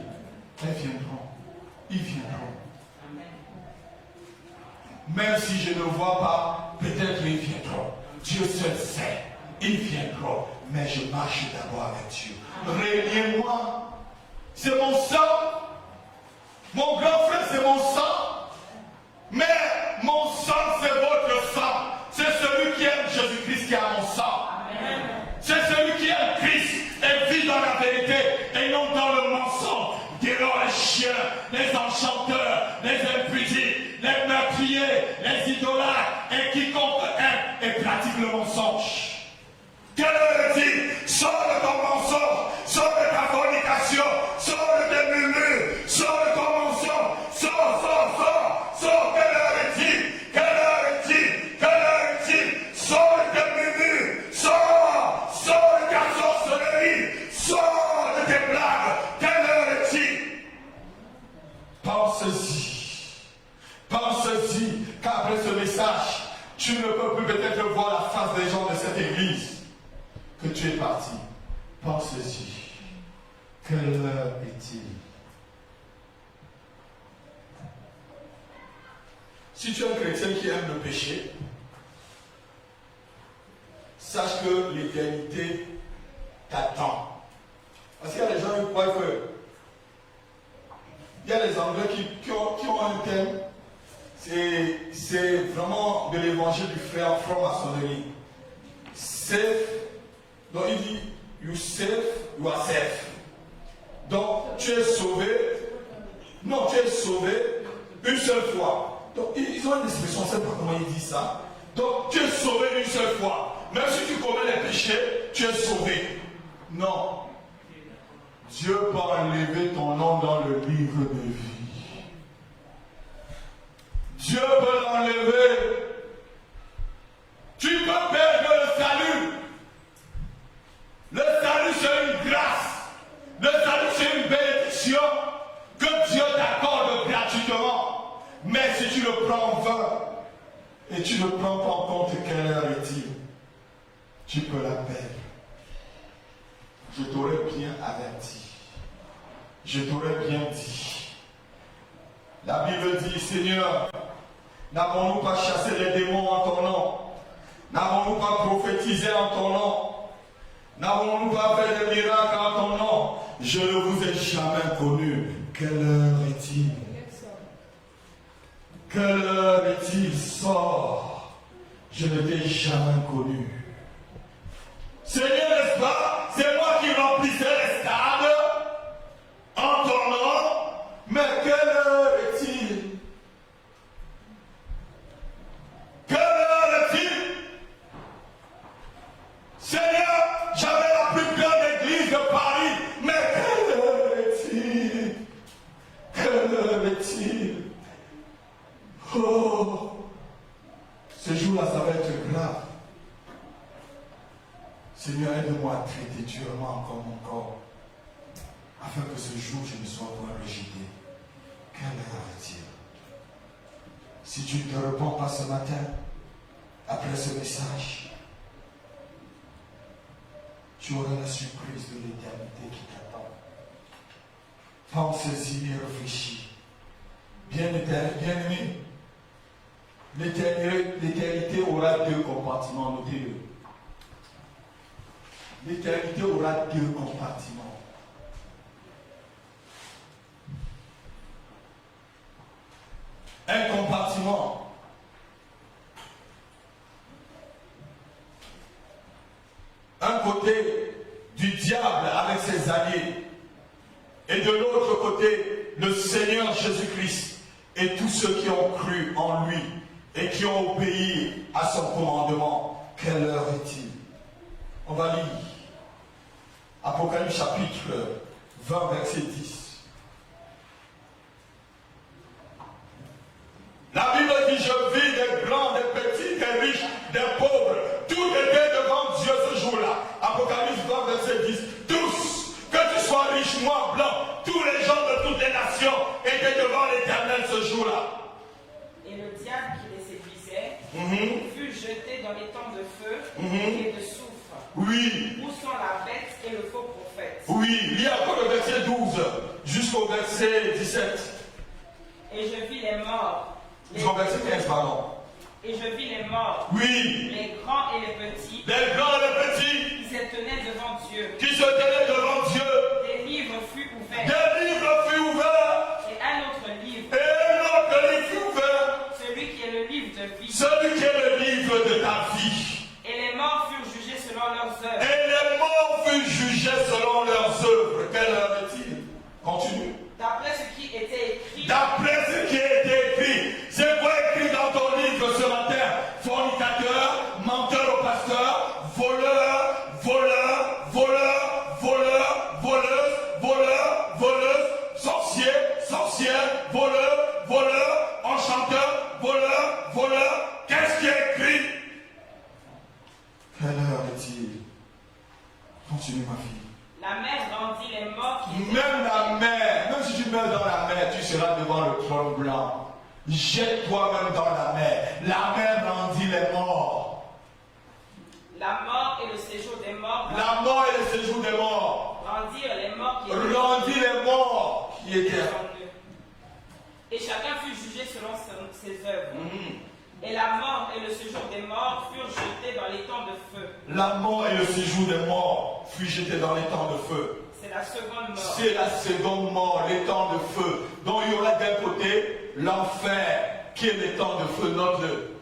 Elles viendront. Ils viendront. Même si je ne vois pas, peut-être ils viendront. Dieu seul sait. Ils viendront. Mais je marche d'abord avec Dieu. Régnez-moi. C'est mon sang. Mon grand frère, c'est mon sang. Mais mon sang, c'est votre sang. C'est celui qui aime Jésus-Christ qui a mon sang. C'est celui qui aime Christ et vit dans la vérité et non dans le mensonge. Diront les chiens, les enchanteurs, les impudiques, les meurtriers, les idolâtres et quiconque aime et pratique le mensonge. Quelle heure est-il? Sors de ton mensonge, sors de ta fornication, sors de tes murmures, sors de ton mensonge, sors, quelle heure est-il? Quelle heure est-il? Quelle heure est-il? Sors de tes murmures, sors de ta sorcellerie, sors de tes blagues, quelle heure est-il? Pense-y, qu'après ce message, tu ne peux plus peut-être voir la face des gens de cette église. Que tu es parti. Pense-y. Quelle heure est-il? Si tu es un chrétien qui aime le péché, sache que l'éternité t'attend. Parce qu'il y a des gens qui croient que il y a des Anglais qui ont un thème, c'est vraiment de l'évangile du frère franc-maçonnerie. Donc il dit, you are safe. Donc tu es sauvé. Non, tu es sauvé une seule fois. Donc ils ont une expression, je ne sais pas comment ils disent ça. Donc tu es sauvé une seule fois. Même si tu commets les péchés, tu es sauvé. Non. Dieu peut enlever ton nom dans le livre de vie. Dieu peut l'enlever. Tu peux perdre le salut. Le salut, c'est une grâce. Le salut, c'est une bénédiction que Dieu t'accorde gratuitement. Mais si tu le prends en vain et tu ne prends pas en compte quelle heure est-il, tu peux la perdre. Je t'aurais bien averti. Je t'aurais bien dit. La Bible dit, Seigneur, n'avons-nous pas chassé les démons en ton nom? N'avons-nous pas prophétisé en ton nom? N'avons-nous pas fait des miracles en ton nom? Je ne vous ai jamais connu. Quelle heure est-il? Quelle heure est-il? Sors. Je ne t'ai jamais connu. Seigneur, n'est-ce pas? C'est moi qui remplissais les stades en ton nom. Mais quelle heure est-il? Quelle heure est-il? Seigneur, j'avais la plus grande église de Paris, mais quelle heure est-il? Quelle heure est-il? Oh, ce jour-là, ça va être grave. Seigneur, aide-moi à traiter durement encore mon corps, afin que ce jour, je ne sois pas rejeté. Quelle heure est-il? Si tu ne te réponds pas ce matin, après ce message, tu auras la surprise de l'éternité qui t'attend. Pense-y et réfléchis. Bien-aimé, l'éternité aura deux compartiments, notez-le. L'éternité aura deux compartiments. Un compartiment un côté du diable avec ses alliés et de l'autre côté le Seigneur Jésus-Christ et tous ceux qui ont cru en lui et qui ont obéi à son commandement. Quelle heure est-il? On va lire Apocalypse chapitre 20 verset 10. La Bible dit, je vis des grands, des petits, des riches, des pauvres. Tout était devant Dieu ce jour-là. Apocalypse 20 vêtements blancs. Tous les gens de toutes les nations étaient devant l'Éternel ce jour-là. Et le diable qui les séduisait fut jeté dans les temps de feu et de soufre. Oui. Où sont la bête et le faux prophète? Oui, il y a encore le verset 12 jusqu'au verset 17. Et je vis les morts. Jusqu'au verset 15, pardon. Et je vis les morts. Oui. Les grands et les petits. Les grands et les petits. Qui se tenaient devant Dieu. Qui se tenaient devant Dieu. Des livres furent ouverts. Des livres furent ouverts. Et un autre livre. Et un autre livre fut ouvert. Celui qui est le livre de vie. Celui qui est le livre de ta vie. Et les morts furent jugés selon leurs œuvres. Et les morts furent jugés selon leurs œuvres. Quelle heure est-il? Continue. D'après ce qui était écrit. D'après ce qui a été écrit. C'est quoi écrit dans ton livre ce matin? Fornicateur, menteur au pasteur, voleur, voleur, voleur, voleur, voleuse, voleur, voleuse, sorcier, sorcière, voleur, voleur, enchanteur, voleur, voleur. Qu'est-ce qui est écrit? Quelle heure est-il? Continue ma fille. La mer rendit les morts qui étaient. Même la mer, même si tu meurs dans la mer, tu seras devant le trône blanc. Jette-toi même dans la mer. La mer rendit les morts. La mort et le séjour des morts. La mort et le séjour des morts. Rendirent les morts qui étaient. Rendit les morts qui étaient. En eux. Et chacun fut jugé selon ses œuvres. Et la mort et le séjour des morts furent jetés dans les temps de feu. La mort et le séjour des morts furent jetés dans les temps de feu. C'est la seconde mort. C'est la seconde mort, les temps de feu. Donc il y aura d'un côté l'enfer, qui est les temps de feu. Note-le.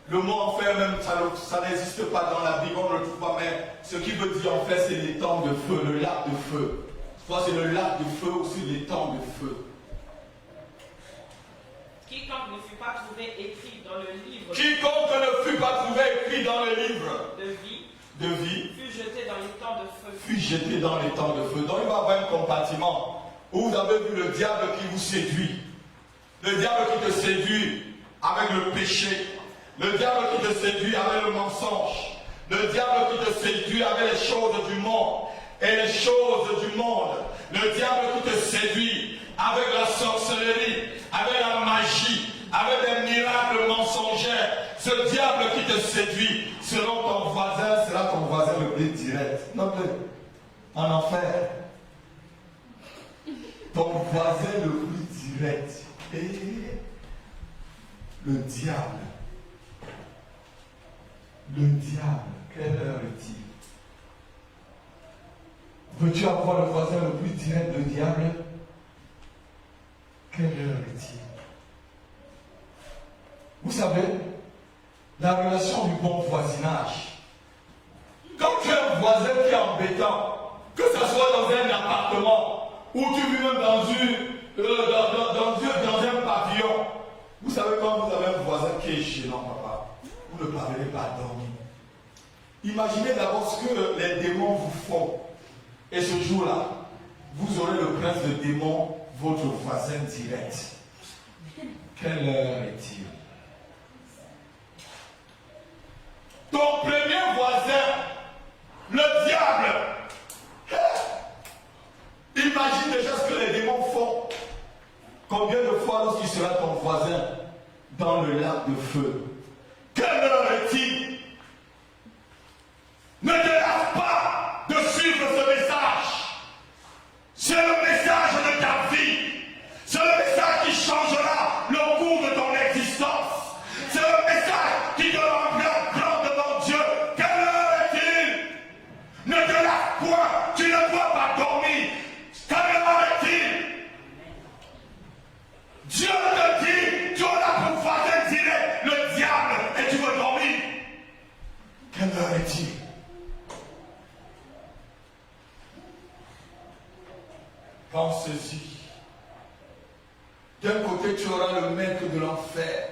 Le mot enfer même, ça n'existe pas dans la Bible, on ne le trouve pas, mais ce qui veut dire enfer, c'est les temps de feu, le lac de feu. Soit c'est le lac de feu ou c'est les temps de feu. Quiconque ne fut pas trouvé écrit dans le livre. Quiconque ne fut pas trouvé écrit dans le livre de vie. Fut jeté dans les temps de feu. Fut jeté dans les temps de feu. Donc il va y avoir un compartiment où vous avez vu le diable qui vous séduit. Le diable qui te séduit avec le péché. Le diable qui te séduit avec le mensonge. Le diable qui te séduit avec les choses du monde. Et les choses du monde. Le diable qui te séduit avec la sorcellerie, avec la magie, avec des miracles mensongers. Ce diable qui te séduit, selon ton voisin, sera ton voisin le plus direct. Note-le. En enfer. Ton voisin le plus direct. Et le diable. Le diable. Quelle heure est-il? Veux-tu avoir le voisin le plus direct, le diable? Quelle heure est-il? Vous savez, la relation du bon voisinage. Quand tu as un voisin qui est embêtant, que ce soit dans un appartement, ou tu vis même dans un pavillon, vous savez quand vous avez un voisin qui est gênant, papa, vous ne parvenez pas à dormir. Imaginez d'abord ce que les démons vous font. Et ce jour-là, vous aurez le prince de démons, votre voisin direct. Quelle heure est-il? Ton premier voisin, le diable. Imagine déjà ce que les démons font. Combien de fois lorsqu'il sera ton voisin dans le lac de feu? Quelle heure est-il? Ne te lasse pas de suivre ce message. C'est le message de ta vie. C'est le message qui changera le cours de ton existence. C'est le message qui te rendra grand devant Dieu. Quelle heure est-il? Ne te lasse point. Tu ne dois pas dormir. Quelle heure est-il? Dieu te dit, tu as pour voisin direct le diable et tu veux dormir. Quelle heure est-il? Pense-y. D'un côté, tu auras le maître de l'enfer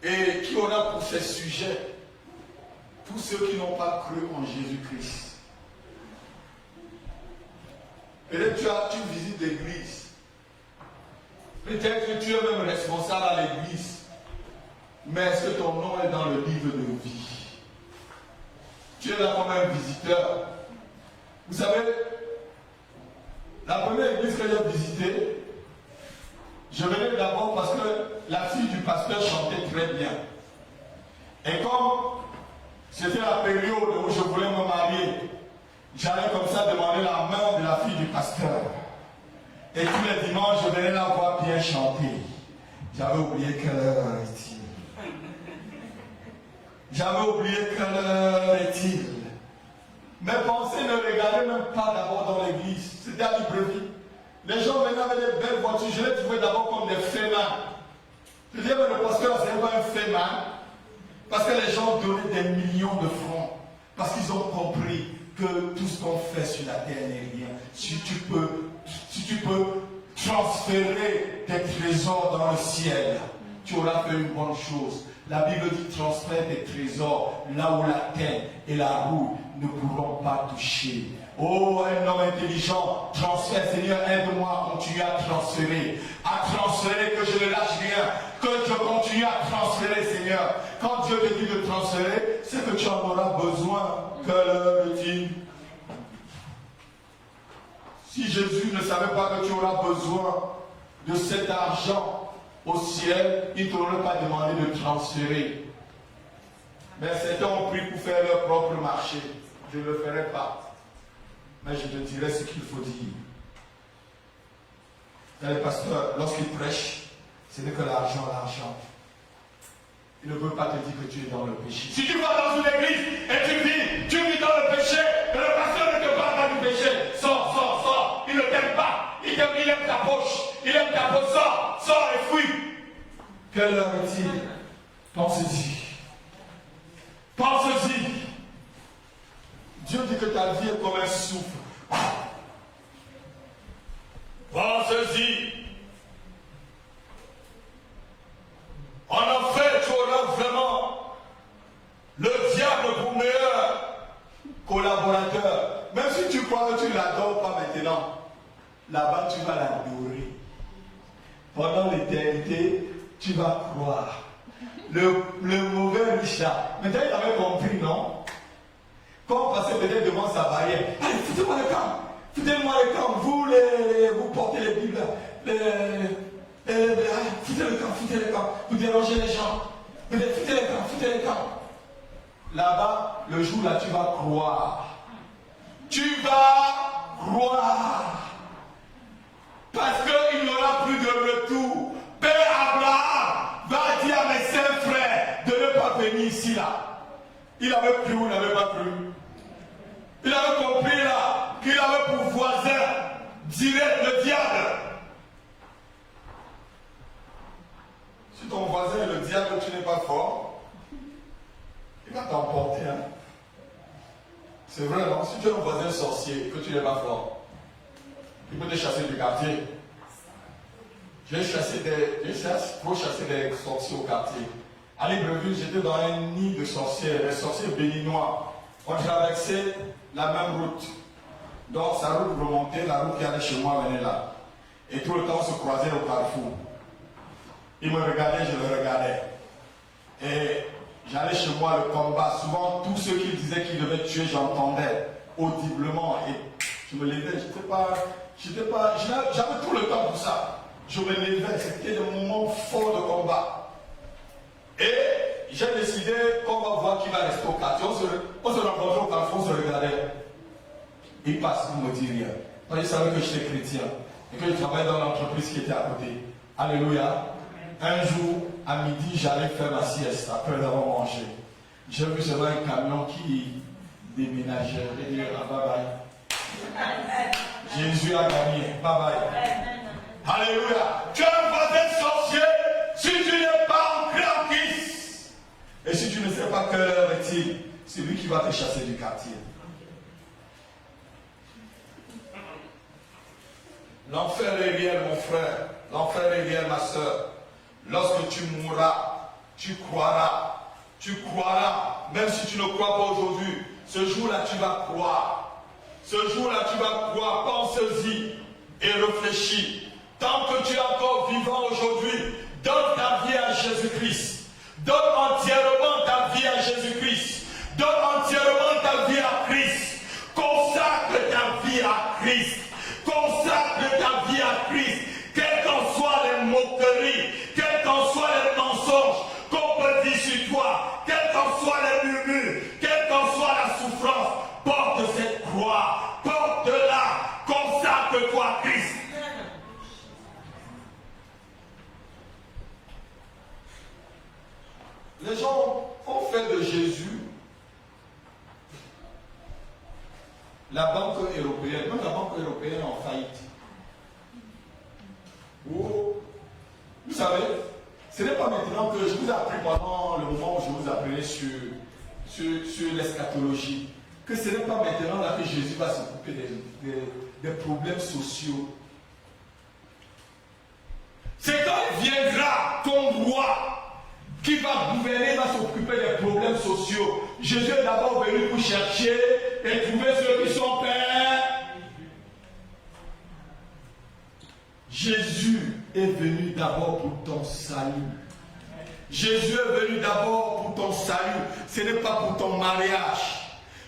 et qui aura pour ses sujets tous ceux qui n'ont pas cru en Jésus-Christ. Peut-être tu visites l'église. Peut-être que tu es même responsable à l'église. Mais est-ce que ton nom est dans le livre de vie? Tu es là comme un visiteur. Vous savez, la première église que j'ai visitée, je venais d'abord parce que la fille du pasteur chantait très bien. Et comme c'était la période où je voulais me marier, j'allais comme ça demander la main de la fille du pasteur. Et tous les dimanches, je venais la voir bien chanter. J'avais oublié quelle heure est-il. J'avais oublié quelle heure est-il. Mes pensées ne regardaient même pas d'abord dans l'église. C'était à Libreville. Les gens venaient avec des belles voitures. Je les trouvais d'abord comme des fémins. Je disais, mais le pasteur, ce n'est pas un fémin. Parce que les gens donnaient des millions de francs. Parce qu'ils ont compris que tout ce qu'on fait sur la terre n'est rien. Si tu peux transférer tes trésors dans le ciel, tu auras fait une bonne chose. La Bible dit transfère tes trésors là où la terre et la roue ne pourront pas toucher. Oh, un homme intelligent, transfère, Seigneur, aide-moi à continuer à transférer, que je ne lâche rien, que je continue à transférer, Seigneur. Quand Dieu te dit de transférer, c'est que tu en auras besoin. Quelle heure est-il? Si Jésus ne savait pas que tu auras besoin de cet argent au ciel, il ne t'aurait pas demandé de transférer. Mais certains ont pris pour faire leur propre marché. Je ne le ferai pas. Mais je te dirai ce qu'il faut dire. Les pasteurs, lorsqu'ils prêchent, ce n'est que l'argent. Il ne veut pas te dire que tu es dans le péché. Si tu vas dans une église et tu vis dans le péché, et le pasteur ne te parle pas du péché, sors. Il ne t'aime pas. Il aime ta poche. Sors et fuis. Quelle heure est-il? Pense-y. Dieu dit que ta vie est comme un souffle. Pense-y. En enfer, tu auras vraiment le diable pour meilleur collaborateur. Même si tu crois que tu ne l'adores pas maintenant, là-bas tu vas l'adorer. Pendant l'éternité, tu vas croire. Le mauvais Richard, maintenant il avait compris, non? Quand on passait peut-être devant sa barrière, allez, foutez-moi le camp, vous portez les Bibles, foutez le camp, vous dérangez les gens, foutez le camp. Là-bas, le jour là, tu vas croire. Parce qu'il n'y aura plus de retour. Père Abraham va dire à mes 5 frères de ne pas venir ici là. Il avait cru ou il n'avait pas cru? Il avait compris là qu'il avait pour voisin direct le diable. Si ton voisin est le diable, tu n'es pas fort, il va t'emporter. Hein? C'est vrai, non? Si tu es un voisin sorcier, que tu n'es pas fort, il peut te chasser du quartier. J'ai chasser des sorciers au quartier. À Libreville, j'étais dans un nid de sorciers, les sorciers béninois. On traversait la même route. Donc sa route remontait, la route qui allait chez moi venait là. Et tout le temps, on se croisait au carrefour. Il me regardait, je le regardais. Et j'allais chez moi, le combat. Souvent, tous ceux qui disaient qu'ils devaient tuer, j'entendais audiblement. Et je me levais, j'avais tout le temps pour ça. Je me levais, c'était des moments forts de combat. Et j'ai décidé qu'on va voir qui va rester au quartier. On se rencontrait au carrefour, on se regardait. Il passe, il ne me dit rien. Parce qu'il savait que j'étais chrétien et que je travaillais dans l'entreprise qui était à côté. Alléluia. Un jour, à midi, j'allais faire ma sieste après avoir mangé. J'ai vu seulement un camion qui déménageait. J'ai dit, ah, bye bye. Jésus a gagné. Bye bye. Alléluia. Tu es un voisin sorcier si tu n'es pas ancré en Christ. Et si tu ne sais pas quelle heure est-il, c'est lui qui va te chasser du quartier. L'enfer est réel, mon frère. L'enfer est réel, ma soeur. Lorsque tu mourras, tu croiras. Tu croiras. Même si tu ne crois pas aujourd'hui, ce jour-là, tu vas croire. Ce jour-là, tu vas croire. Pense-y et réfléchis. Tant que tu es encore vivant aujourd'hui, donne ta vie à Jésus-Christ. Donne entièrement ta vie à Jésus-Christ. Donne entièrement ta vie à Christ. Consacre ta La Banque européenne, même la Banque européenne est en faillite. Oh, vous savez, ce n'est pas maintenant que je vous ai appris pendant le moment où je vous apprenais sur l'eschatologie, que ce n'est pas maintenant là que Jésus va s'occuper des problèmes sociaux. C'est quand il viendra comme roi qui va gouverner, va s'occuper des problèmes sociaux. Jésus est d'abord venu pour chercher et trouver ceux qui sont perdus. Jésus est venu d'abord pour ton salut. Jésus est venu d'abord pour ton salut. Ce n'est pas pour ton mariage.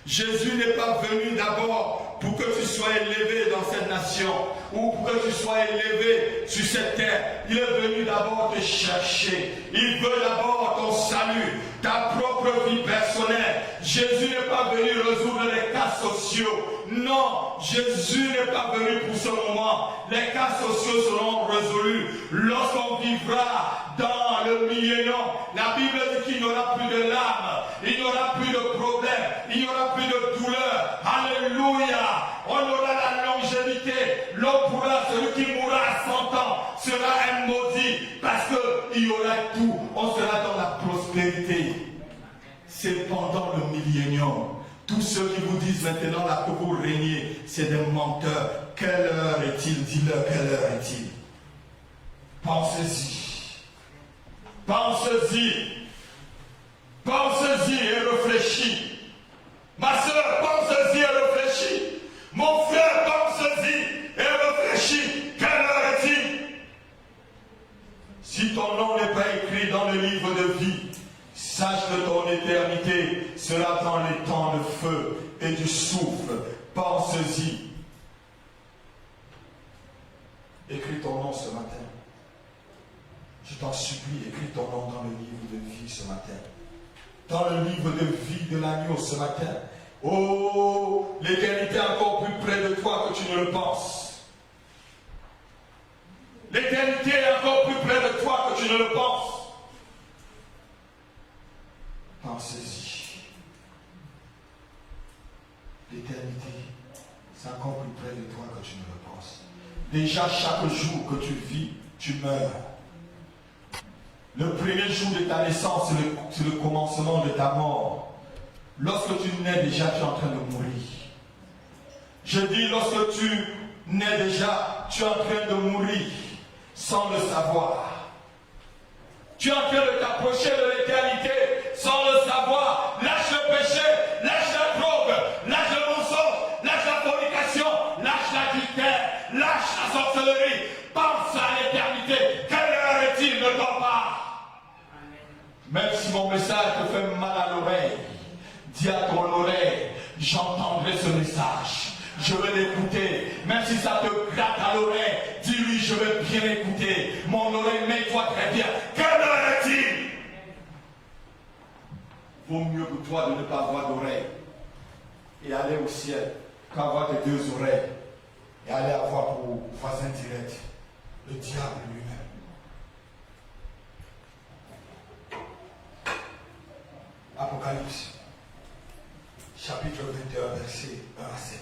Jésus n'est pas venu d'abord pour que tu sois élevé dans cette nation ou pour que tu sois élevé sur cette terre. Il est venu d'abord te chercher. Il veut d'abord ton salut, ta propre vie personnelle. Jésus n'est pas venu résoudre les cas sociaux. Non, Jésus n'est pas venu pour ce moment. Les cas sociaux seront résolus lorsqu'on vivra dans le millénaire. La Bible dit qu'il n'y aura plus de larmes, il n'y aura plus de problèmes, il n'y aura plus de douleurs. Alléluia. On aura la longévité. L'homme pourra, celui qui mourra à 100 ans sera un maudit parce qu'il y aura tout. On sera dans la prospérité. C'est pendant le millénium. Tous ceux qui vous disent maintenant là que vous régnez, c'est des menteurs. Quelle heure est-il? Dis-leur, quelle heure est-il? Pensez-y. Pensez-y. Pensez-y et réfléchis. Ma soeur, pensez-y et réfléchis. Mon frère, pensez-y et réfléchis. Quelle heure est-il? Si ton nom n'est pas écrit dans le livre de vie, sache que ton éternité sera dans les temps de feu et du souffle. Pense-y. Écris ton nom ce matin. Je t'en supplie, écris ton nom dans le livre de vie ce matin. Dans le livre de vie de l'agneau ce matin. Oh, l'éternité est encore plus près de toi que tu ne le penses. L'éternité est encore plus près de toi que tu ne le penses. Pensez-y. L'éternité, c'est encore plus près de toi que tu ne le penses. Déjà, chaque jour que tu vis, tu meurs. Le premier jour de ta naissance, c'est le commencement de ta mort. Lorsque tu nais déjà, tu es en train de mourir. Je dis, lorsque tu nais déjà, tu es en train de mourir sans le savoir. Tu es en train de t'approcher de l'éternité sans le savoir. Lâche le péché, lâche la drogue, lâche le mensonge, lâche la fornication, lâche l'adultère, lâche la sorcellerie. Pense à l'éternité. Quelle heure est-il? Ne dors pas. Même si mon message te fait mal à l'oreille, dis à ton oreille, j'entendrai ce message. Je vais l'écouter. Même si ça te gratte à l'oreille, dis-lui, je vais bien écouter. Mon oreille, mets-toi très bien. Quelle heure est-il? Vaut mieux pour toi de ne pas avoir d'oreille et aller au ciel qu'avoir tes deux oreilles et aller avoir pour voisin direct le diable lui-même. Apocalypse, chapitre 21, verset 1 à 7.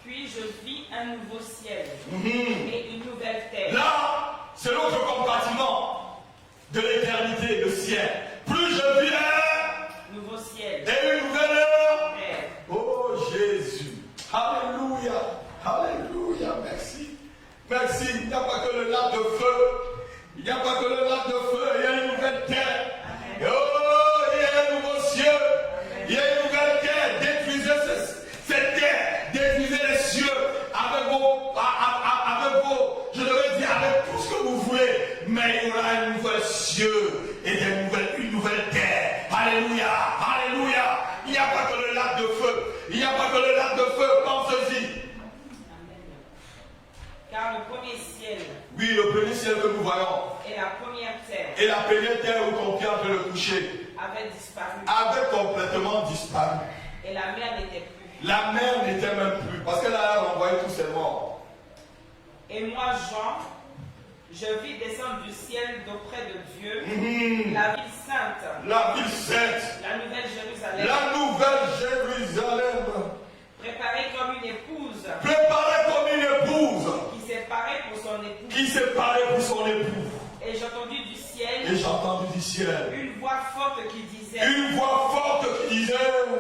Puis je vis un nouveau ciel et une nouvelle terre. Là, c'est l'autre compartiment de l'éternité, le ciel. Plus je vis un nouveau ciel et une nouvelle terre. Oh Jésus. Alléluia. Alléluia. Merci. Merci. Il n'y a pas que le lac de feu. Il n'y a pas que le lac de feu. Il y a une nouvelle terre. Oh, il y a un nouveau ciel. Il y a une nouvelle terre. Détruisez cette terre. Détruisez les cieux avec vos, je devrais dire avec tout ce que vous voulez. Mais il y aura un nouvel cieux et une nouvelle terre. Alléluia. Alléluia. Il n'y a pas que le lac de feu. Il n'y a pas que le lac de feu. Pensez-y. Car le premier ciel, oui, le premier ciel que nous voyons, et la première terre, et la première terre où ton pied peut le toucher, avait disparu. avait complètement disparu. Et la mer n'était plus. La mer n'était même plus, parce qu'elle a renvoyé tous ses morts. Et moi, Jean, je vis descendre du ciel d'auprès de Dieu la ville sainte sainte, la ville sainte, la nouvelle Jérusalem, la nouvelle Jérusalem, préparée comme une épouse préparée comme une épouse qui s'est parée pour son époux. qui s'est parée pour son époux. Et j'ai entendu du ciel Et j'ai entendu du ciel une voix forte qui disait, une voix forte qui disait,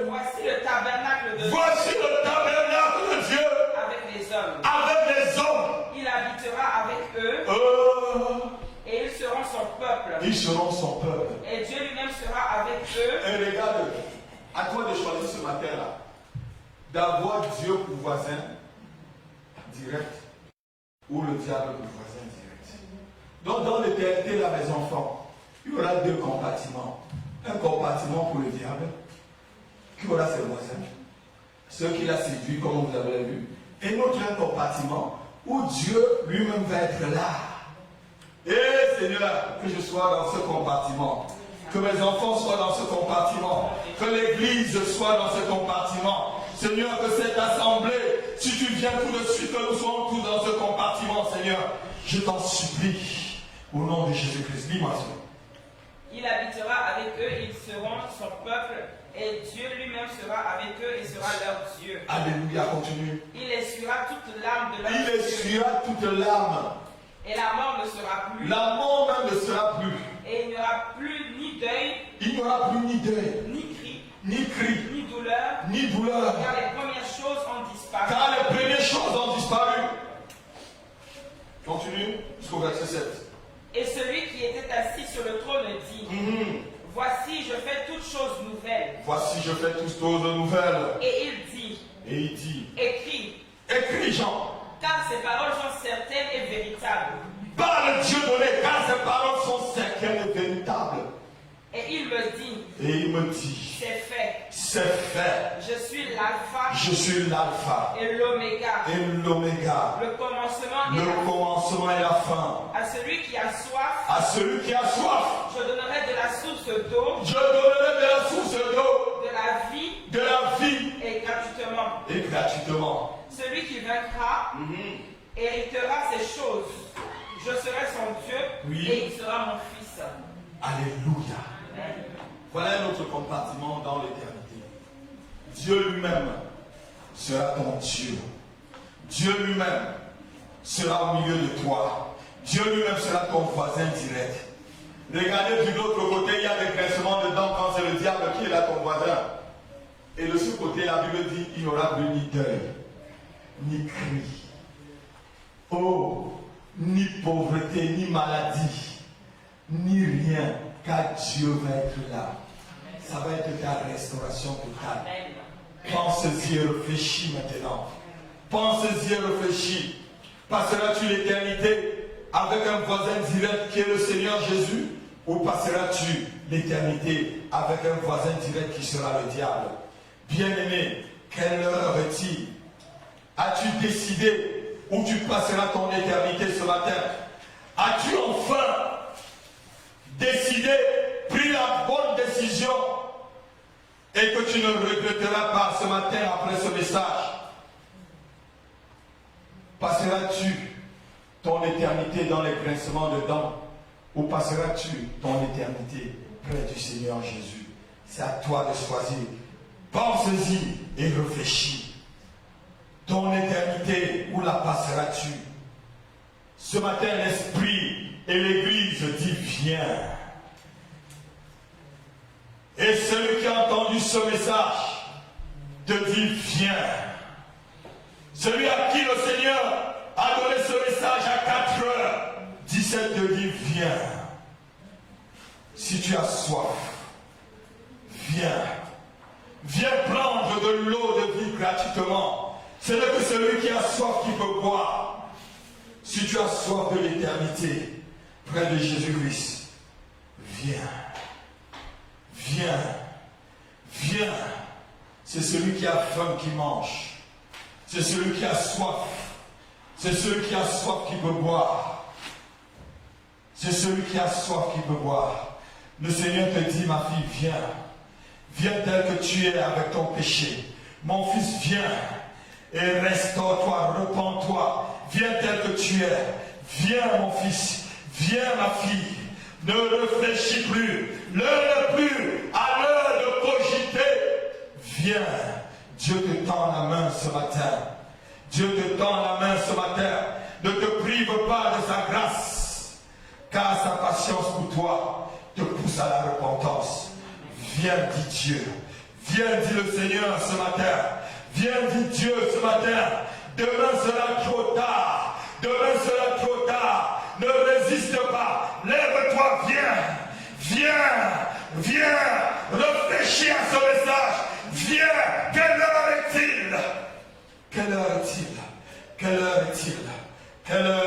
voici le tabernacle de Dieu voici le tabernacle de Dieu avec les hommes. avec les hommes. Il habitera avec eux et ils seront son peuple. Ils seront son peuple. Et Dieu lui-même sera avec eux. Et regarde, à toi de choisir ce matin-là, d'avoir Dieu pour voisin direct ou le diable pour voisin direct. Donc dans l'éternité, là, mes enfants, il y aura deux compartiments. Un compartiment pour le diable, qui aura ses voisins, ceux qu'il a séduits, comme vous avez vu. Et notre un compartiment où Dieu lui-même va être là. Et Seigneur, que je sois dans ce compartiment. Que mes enfants soient dans ce compartiment. Que l'église soit dans ce compartiment. Seigneur, que cette assemblée, si tu viens tout de suite, que nous soyons tous dans ce compartiment, Seigneur. Je t'en supplie. Au nom de Jésus-Christ. Dis-moi ça. Il habitera avec eux, ils seront son peuple, et Dieu lui-même sera avec eux et sera leur Dieu. Alléluia, continue. Il essuiera toute larme de leur Il yeux, essuiera toute larme. et la mort ne sera plus. La mort même ne sera plus. Et il n'y aura plus ni deuil, Il n'y aura plus ni deuil, ni cri, ni cri, ni douleur, ni douleur. car les premières choses ont disparu. Car les premières choses ont disparu. Continue jusqu'au verset 7. Et celui qui était assis sur le trône dit, voici, je fais toutes choses nouvelles. Voici, je fais toutes choses nouvelles. Et il dit, Et il dit, écris, écris Jean, car ces paroles sont certaines et véritables. parle Dieu donné, car ces paroles sont certaines et véritables. Et il me dit, Et il me dit, c'est fait. c'est fait. Je suis l'alpha Je suis l'alpha et l'oméga, et l'oméga, le commencement et le la fin. commencement et la fin. À celui qui a soif, À celui qui a soif, je donnerai de la source d'eau, je donnerai de la source d'eau, de la vie de la vie, et gratuitement. et gratuitement. Celui qui vaincra héritera ces choses. Je serai son Dieu Oui. et il sera mon fils. Alléluia. Voilà notre compartiment dans l'éternité. Dieu lui-même sera ton Dieu. Dieu lui-même sera au milieu de toi. Dieu lui-même sera ton voisin direct. Regardez de l'autre côté, il y a des grincements dedans quand c'est le diable qui est là ton voisin. Et de ce côté, la Bible dit, il n'y aura plus ni deuil, ni cri. Oh, ni pauvreté, ni maladie, ni rien, car Dieu va être là. Ça va être ta restauration totale. Amen. Pense-y et réfléchis maintenant. Pense-y et réfléchis. Passeras-tu l'éternité avec un voisin direct qui est le Seigneur Jésus, ou passeras-tu l'éternité avec un voisin direct qui sera le diable? Bien-aimé, quelle heure est-il? As-tu décidé où tu passeras ton éternité ce matin? As-tu enfin décidé, pris la bonne décision, et que tu ne regretteras pas ce matin après ce message? Passeras-tu ton éternité dans les grincements de dents, ou passeras-tu ton éternité près du Seigneur Jésus? C'est à toi de choisir. Pense-y et réfléchis. Ton éternité, où la passeras-tu? Ce matin, l'Esprit et l'Église dit viens. Et celui qui a entendu ce message te dit viens. Celui à qui le Seigneur a donné ce message à 4h17 te dit viens. Si tu as soif, viens. Viens prendre de l'eau de vie gratuitement. Ce n'est que celui qui a soif qui peut boire. Si tu as soif de l'éternité, près de Jésus-Christ, viens. Viens. Viens. C'est celui qui a faim qui mange. C'est celui qui a soif. C'est celui qui a soif qui peut boire. C'est celui qui a soif qui peut boire. Le Seigneur te dit, ma fille, viens. Viens tel que tu es avec ton péché. Mon fils, viens et restaure-toi, repens-toi. Viens tel que tu es. Viens, mon fils. Viens, ma fille. Ne réfléchis plus. Ne ce matin. Dieu te tend la main ce matin. Ne te prive pas de sa grâce, car sa patience pour toi te pousse à la repentance. Viens, dit Dieu. Viens, dit le Seigneur ce matin. Viens, dit Dieu ce matin. Demain sera trop tard. Demain sera trop tard. Ne résiste pas. Lève-toi, viens. Viens. Viens. Réfléchis à ce message. Viens. Quelle heure est-il? Quelle heure est-il? Quelle heure est-il? Quelle heure